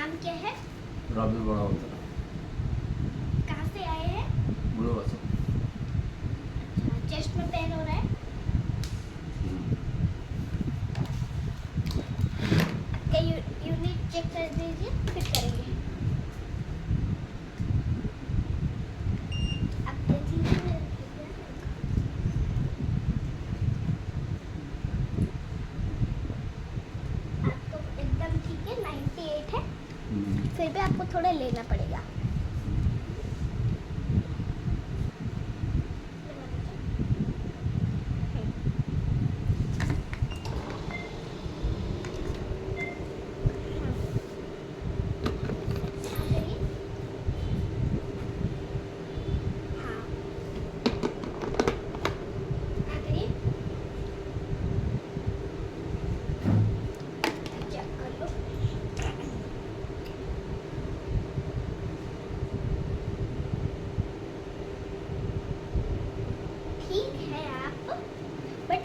नाम क्या है? रवि बड़ा होता है। कहाँ से आए हैं? बुढ़ो बस। अच्छा, चेस्ट में पेन हो रहा है? आपका यूनिट चेक कर दीजिए, फिर करेंगे। आप देख लीजिए। आपको एकदम ठीक है, 98 है। फिर भी आपको थोड़ा लेना पड़ेगा।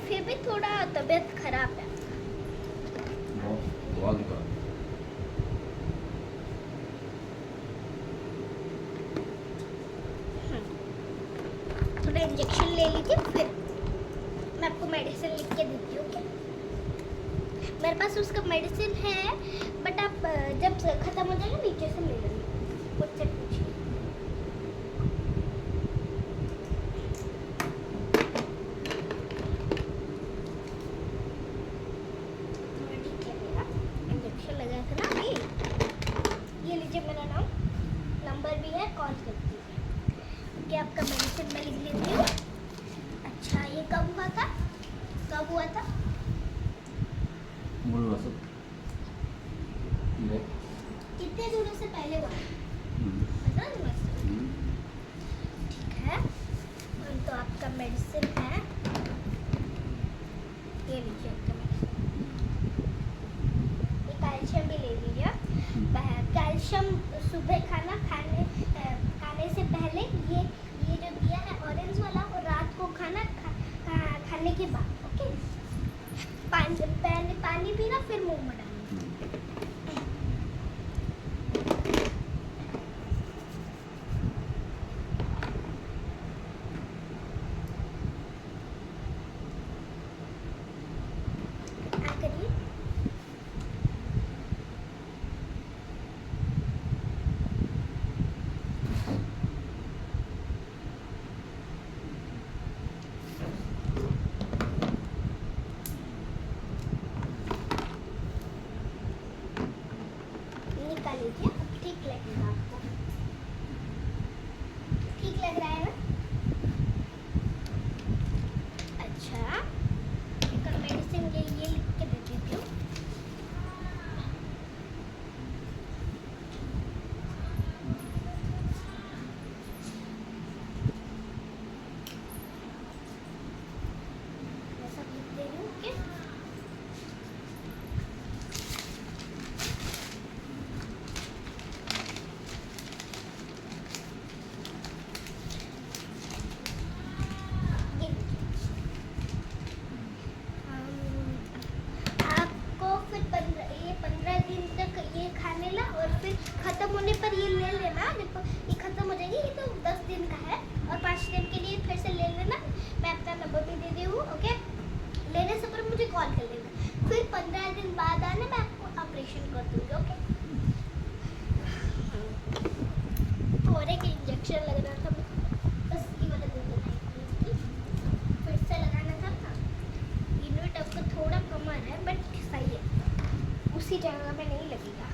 फिर भी थोड़ा तबीयत खराब है। थोड़ा इंजेक्शन ले लीजिए, फिर मैं आपको मेडिसिन लिख के देती हूँ। मेरे पास उसका मेडिसिन है, बट आप जब खत्म हो जाएगा नीचे से ले लेंगे, मुझसे पूछिए। ये लीजिए मेरा नाम, नंबर भी है, कॉल कर दीजिए। ओके, आपका मेडिसिन मैं लिख लेती हूँ। अच्छा, ये कब हुआ था? कब हुआ था? कितने दिनों से पहले हुआ? ठीक है, तो आपका मेडिसिन है, ये लीजिए आपका मेडिसिन। ये कैल्शियम भी ले लीजिए। कैल्शियम सुबह खाने से पहले ये जो दिया है ऑरेंज वाला, और रात को खाने के बाद। ओके, पानी पीना, फिर मुंह में डालना। लीजिए, ठीक लगेगा आपको। ठीक लग रहा है ना? अच्छा, मेडिसिन ये लिख के दे देती हूँ। मैं सब लिख दे रही हूँ। ओके, खाने ला, और फिर खत्म होने पर ये ले लेना। देखो, ये खत्म हो जाएगी, ये तो 10 दिन का है, और 5 दिन के लिए फिर से ले लेना। मैं अपना नंबर भी दे दी हूँ। ओके, लेने से पहले मुझे कॉल कर लेना। फिर 15 दिन बाद आना, मैं आपको ऑपरेशन कर दूँगी। ओके, और एक इंजेक्शन लगना था, बस ये वाला दे देना, फिर से लगाना था ना। यूनिट आपका थोड़ा कमर है, बट सही है, उसी जगह पे नहीं लगेगा।